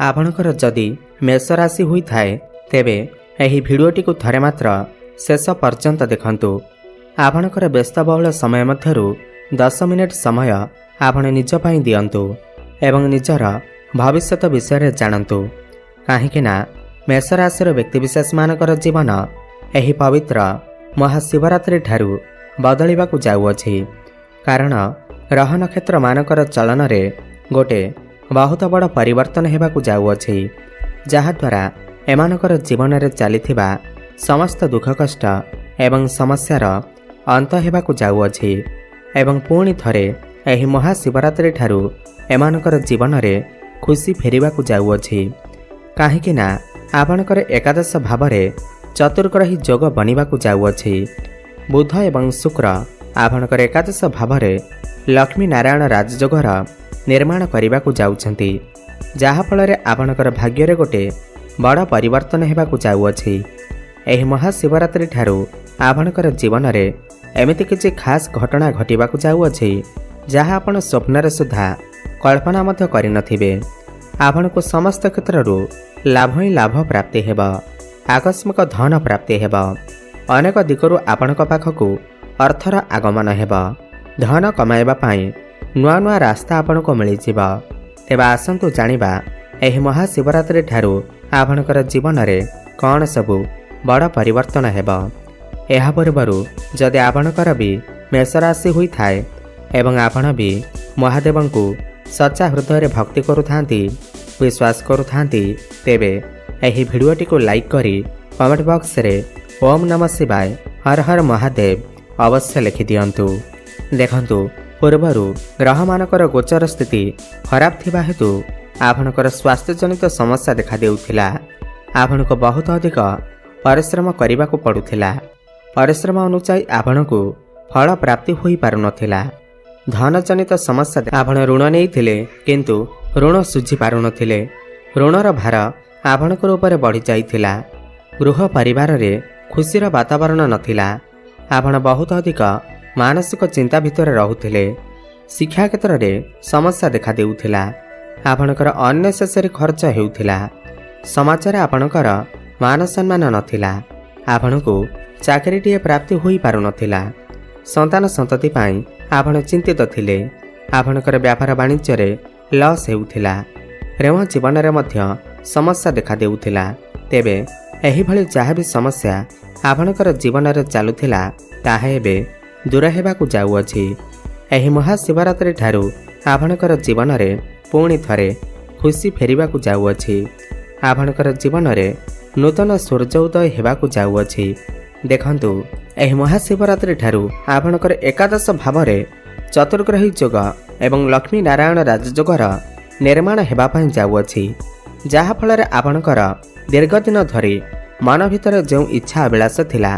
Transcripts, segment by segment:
आपणकर जदि मेष राशि होई थाए तेबे एही भिडियोटी को थरे मात्र शेष पर्यंत देखंतु। आपणकर व्यस्तबहुल समय मध्यरु 10 मिनिट समय आपण निज पई दियंतु एवं निजर भविष्यत विषय जानतु। काहेकि ना मेष राशि व्यक्तिविशेष मानकर जीवन एही पवित्र महाशिवरात्रि ठारू बदलिबाकु जाउअछि। कारण ग्रह नक्षत्र मानकर चलन रे गोटे बहुत बड़ परिवर्तन हेबाकु जाउअछि, जहाद्वारा एमानकर जीवन रे चलिथिबा समस्त दुख कष्ट एवं समस्यार अंत हेबाकु जाउअछि एवं पुणी थरे एही महाशिवरात्रि ठारू एमानकर जीवन रे खुशी फेरिबाकु जाउअछि। काहेकि ना आपणकर एकादश भावरे चतुर्ग्रही जोग बनिबाकु जाउअछि। बुध एवं शुक्र आपणकर एकादश भावरे लक्ष्मी नारायण राजयोगर निर्माण करने जाउछंती, जहा फल आपणकर भाग्य रे गोटे बड़ परिवर्तन हेबाकु जाउअछि। एही महाशिवरात्रि ठारू आपणकर जीवन रे एमिति किछि खास घटना घटिबाकु जाउअछि जहा आपण स्वप्न सुधा कल्पना मध्य करिनथिबे। आपणको समस्त क्षेत्ररू लाभ ही लाभ प्राप्ति हेब, आकस्मिक धन प्राप्ति हेब। अनेक दिगरू आपणक पाखकू अर्थर आगमन हेब। धन कमाइबा पाई नुआ नुआ रास्ता आपणको मिलिजिब। तेबे आसंतु जानिबा एही महाशिवरात्रि ठारू आपणकर जीवन रे कौन सबू बड़ परिवर्तन हेब। एहा पूर्वरु जदि आपणकर भी मेष राशि होई थाए एवं आपण भी महादेवंकु सच्चा हृदय भक्ति करुथांती, विश्वास करुथांती, तेबे एही भिडियोटी को लाइक करी कमेंट बॉक्स रे ओम नमः शिवाय हर हर महादेव अवश्य लिखि दियंतु। देखंतु पूर्वरु ग्रह मानकर गोचर स्थिति खराब थिबा हेतु आपणकर स्वास्थ्य जनित समस्या देखा देउथिला। आपणको बहुत अधिक परिश्रम करिबाकू पड़ुथिला। परिश्रम अनुसार आपणको फल प्राप्ति होई पारु नथिला। धन जनित समस्या आपण ऋण नेइथिले किंतु ऋण सुझी पारु नथिले। ऋणर भार आपणकर ऊपर बढ़ी जाइथिला। गृह परिवार रे खुशीर वातावरण नथिला। आपण बहुत अधिक मानसिक चिंता भितर रहुथिले। शिक्षा क्षेत्र रे समस्या देखा देउथिला। आपणकर अननेसेसरी खर्च हेउथिला। समाचार आपणकर मान सम्मान नथिला। आपणको चाकरीटीए प्राप्ति होई पारु नथिला। संतान संतति पाई आपण चिंतित थिले। आपणकर व्यापार वाणिज्य रे लॉस हेउथिला। प्रेम जीवन रे मध्य समस्या देखा देउथिला। तेबे एही भली जहा भी समस्या आपणकर जीवन रे चालुथिला ताहा एबे दूर हेबाकू जाउअछि। एही महाशिवरात्रि ठारू आपणकर जीवन रे पुणी थरे खुशी फेरिबाकू जाउअछि। आपणकर जीवन रे नूतन सूर्य उदय हेबाकू जाउअछि। देखंतु एही महाशिवरात्रि ठारू आपणकर एकादश भावरे चतुर्ग्रही जोग एवं लक्ष्मी नारायण राजयोगर निर्माण हेबा पई जाउअछि, जहा फल आपणकर दीर्घ दिन धरी मन भितर जो इच्छा अभिलाष थिला,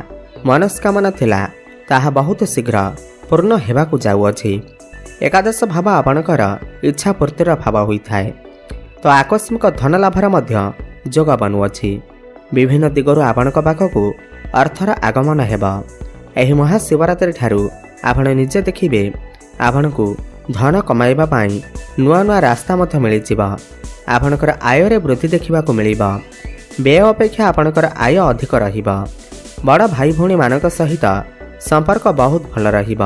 मनस्कामना थिला, ताहा बहुत शीघ्र पूर्ण हेबाकू जाउअछि। एकादश भाव आपणकर इच्छा पूर्तिर भाव होइथाए तो आकस्मिक धन लाभर मध्य जोग बनुअछि। विभिन्न दिगरु आपणक पाखकू अर्थर आगमन हेब। एही महाशिवरात्रि ठारू आपण निजे देखिबे आपणकू धन कमाइबा पाई नुआ नुआ रास्ता मध्य मिलिजिब। आपणकर आय रे वृद्धि देखिबाकू मिलिब। व्यय अपेक्षा आपणकर आय अधिक रहिब। बड़ भाई भौणी मानक सहित संपर्क बहुत भल रहिब।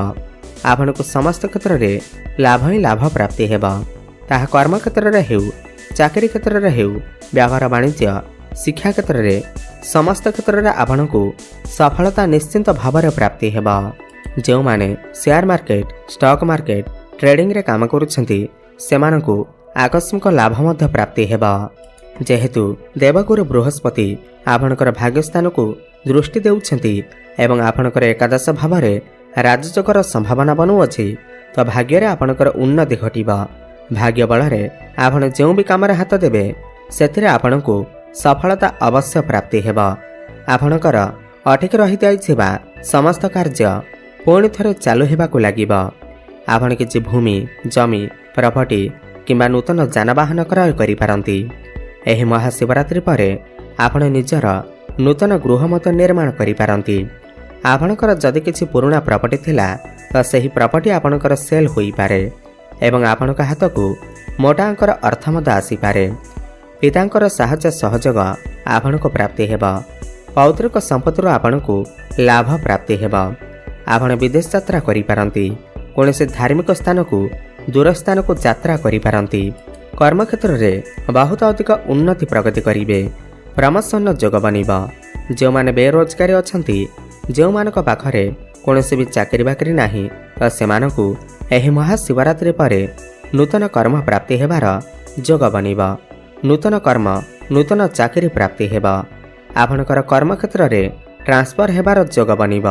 आपणकू समस्त क्षेत्र रे लाभ ही लाभ प्राप्ति हेब। ताहा कर्म क्षेत्र रे हेउ, चाकरी क्षेत्र रे हेउ, व्यापार वाणिज्य, शिक्षा क्षेत्र रे समस्त क्षेत्र रे आपणकू सफलता निश्चिंत भावरे प्राप्ति हेब। जो माने share market, stock market, trading रे काम करुछंती सेमानकू आकस्मिक लाभ मध्य प्राप्ति हेब। जेहेतु देवगुरु बृहस्पति आपणकर भाग्यस्थान को दृष्टि देउछंती एवं आपणकर एकादश भावरे राजयोगर संभावना बनुअछि, तो भाग्य रे आपणकर उन्नति घटिब। भाग्य बल रे आपण जो भी काम हाथ देबे सेथिरे आपणकू सफलता अवश्य प्राप्ति हेब। आपणकर अटकी रहि जाइछिबा समस्त कार्य पुणी थरे चालू हेबाकू लागिब। आपण किछि भूमि, जमी, प्रॉपर्टी किंबा नूतन जानवाहन क्रय करि पारंती। एही महाशिवरात्रि परे आपण निजर नूतन गृह मत निर्माण करि पारंती। आपणकर जदि किछि पुराना प्रॉपर्टी थिला तो सही प्रॉपर्टी आपणकर सेल होई पारे एवं आपणक हाथ को मोटा अंकर अर्थ मत आसी पारे। पितांकर साहाय्य सहयोग आपणको प्राप्ति हेब। पौत्रिक संपत्तिर आपणको लाभ प्राप्ति हेब। आपण विदेश यात्रा करिपारंती। कौनसी धार्मिक स्थान को दूर स्थान को यात्रा करिपारंती। कर्मक्षेत्र में बहुत अधिक उन्नति प्रगति करिवे। प्रमोशन जोग बनिब। जो माने बेरोजगारी अछंती, जो मानक पाखरे कौनसी भी चाकरी बाकरी नाही, तो सेमानकु एही महाशिवरात्रि परे नूतन कर्म प्राप्ति हेबार जोग बनिब। नूतन कर्म नूतन चाकरी प्राप्ति हेब। आपणकर कर्मक्षेत्र में ट्रांसफर हेबार जोग बनिब।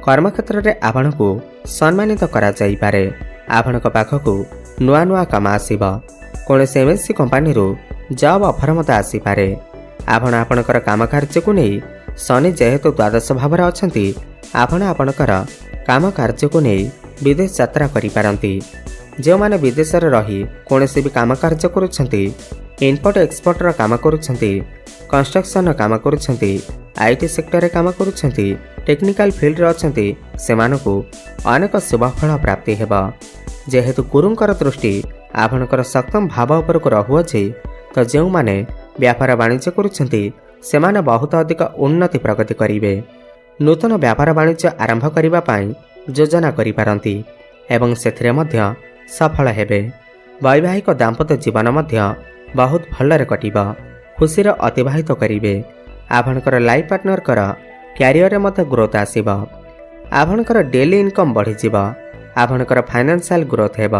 कर्मक्षेत्र में आपणको सम्मानित करा जाई पारे। आपणक पाखकु नुआ नुआ काम आसीब। कौनसी एमएनसी कंपनी जॉब ऑफर मत आसी पारे। आपण आपणकर काम कार्य को नहीं शनि जेहेतु द्वादश भाव अछंती, आपण आपणकर काम कार्य को नहीं विदेश यात्रा करिपारंती। जो माने विदेश रे रही कौनसी भी काम कार्य करुछंती, इम्पोर्ट एक्सपोर्ट रा काम करुछंती, कंस्ट्रक्शन काम करुछंती, आईटी सेक्टर रे काम करुछंती, टेक्निकल फील्ड रे अछंती, सेमानकु अनेक शुभफल प्राप्ति हेब। जेहेतु गुरुंकर दृष्टि आपणकर सप्तम भाव उपर को रहुअछि, तो जो माने व्यापार वाणिज्य करुछंती सेमाने बहुत अधिक उन्नति प्रगति करिवे। नूतन व्यापार वाणिज्य आरंभ करिबा पाई योजना करिपारंती एवं सेथिरे मध्य सफल हेबे। वैवाहिक दाम्पत्य जीवन मध्य बहुत भलरे कटिब। खुशीर अतिबाहित करिवे। आपणकर लाइफ पार्टनर कर क्यारियर रे मध्य ग्रोथ आसीब। आपणकर डेली इनकम बढ़ी जीव। आपणकर फाइनेंशियल ग्रोथ हेब।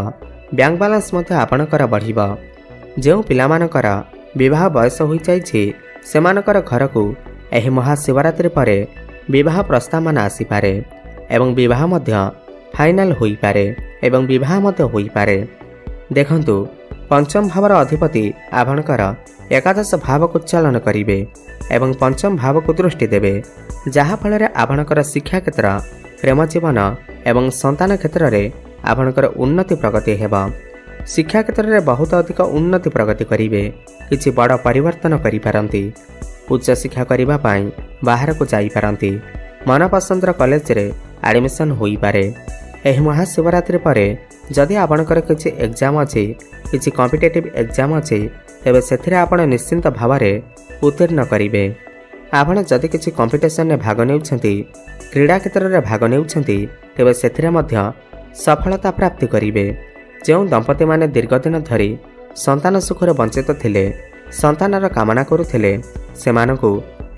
बैंक बैलेंस मध्य आपणकर बढ़िब। जो पिलामानकर विवाह बयस होई जाइछि, सेमानकर घर को एही महाशिवरात्रि परे विवाह प्रस्ताव मान आसी पारे एवं विवाह मध्य फाइनल होई पारे एवं विवाह मध्य होई पारे। देखंतु पंचम भावर अधिपति आपणकर एकादश भाव को चालन करिवे एवं पंचम भाव को दृष्टि देवे, जहा फल रे आपणकर शिक्षा क्षेत्र, प्रेम जीवन एवं संतान क्षेत्र रे आपणकर उन्नति प्रगति हेब। शिक्षा क्षेत्र में बहुत अधिक उन्नति प्रगति करिवे। किछि बड़ परिवर्तन करिपारंती। उच्च शिक्षा करिबा पाई बाहर को जाई पारंती। मनपसंदर कॉलेज रे एडमिशन होई पारे। एही महाशिवरात्रि परे जदि आपणकर किछि एग्जाम अछि, किछि कॉम्पिटिटिव एग्जाम अछि, तेबे सेथिरे आपण निश्चिंत भावरे उत्तीर्ण करिवे। आपण जदि किछि कॉम्पिटिशन रे भाग नेउछंती, क्रीडा क्षेत्र रे भाग नेउछंती, तेबे सेथिरे मध्य सफलता प्राप्ति करिवे। जो दंपति माने दीर्घ दिन धरी संतान सुखरे वंचित थिले, संतानर कामना करुथिले, सेमानकु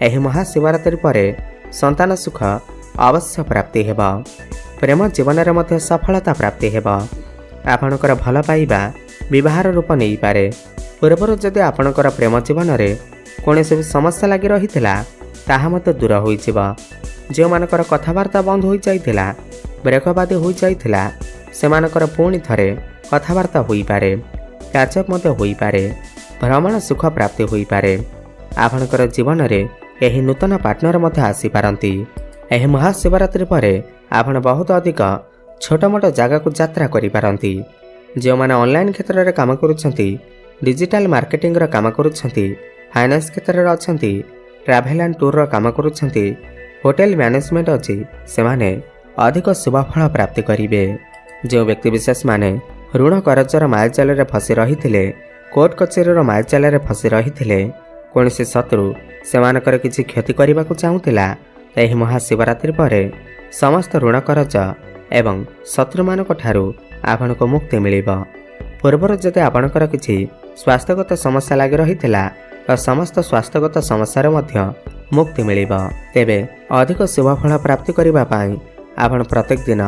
एही महाशिवरात्रि परे संतान सुख अवश्य प्राप्ति हेब। प्रेम जीवन रे मध्य सफलता प्राप्ति हेब। आपणकर भल पाइबा विवाहर रूप नहीं पारे। पूर्वर जदि आपणकर प्रेम जीवन रे कौनसी भी समस्या लगी रहिथिला, ताहा मते दूर होई जिवो। जो मानकर कथावार्ता बंद होई जाइथिला, ब्रेकअप होई जाइथिला, सेमानकर पुणी थरे कथावार्ता होई पारे। कैचअप मते होई पारे। भ्रमण सुख प्राप्ति होई पारे। आपणकर जीवन रे एही नूतन पार्टनर मते आसी पारंती। एही महाशिवरात्रि परे आपण बहुत अधिक छोट मोट जगह को यात्रा करि पारंती। जो माने ऑनलाइन क्षेत्र रे काम करूछंती, डिजिटल मार्केटिंग रो काम करूछंती, फाइनेंस क्षेत्र रे अछंती, ट्रैवल एंड टूर रो काम करूछंती, होटल मैनेजमेंट अछि, सेमाने अधिक शुभफल प्राप्ति करिवे। जो व्यक्ति विशेष माने ऋण करजर मालचाल रे फसी रहिथिले, कोर्ट कचेरीर मालचाल रे फसी रहिथिले, कौनसी शत्रु सेमानकर किछि क्षति करबाकू चाहुथिला, एही महाशिवरात्रि परे समस्त ऋण करज एवं शत्रु मानक ठारू आपनको मुक्ति मिलिब। पूर्वर जदि आपणकर किछि स्वास्थ्यगत समस्या लागि रहिथिला, तो समस्त स्वास्थ्यगत समस्या मध्य मुक्ति मिलिब। तेबे अधिक शुभफल प्राप्ति करबा पाई आपण प्रत्येक दिन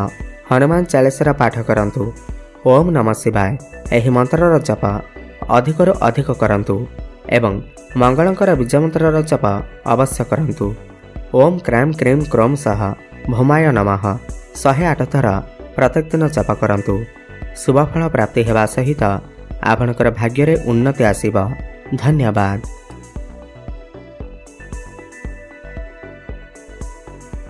हनुमान चालीसा पाठ करंतु। ओम नमः शिवाय एही मंत्रर जप अधिकरू अधिक करंतु एवं मंगलंकर बीज मंत्रर जप अवश्य करंतु। ओम क्राम क्रीम क्रोम सह भौमाय नमः 108 थर प्रत्येक दिन जप करंतु। शुभफल प्राप्ति हेबा सहित आपणकर भाग्य रे उन्नति आसीब। धन्यवाद।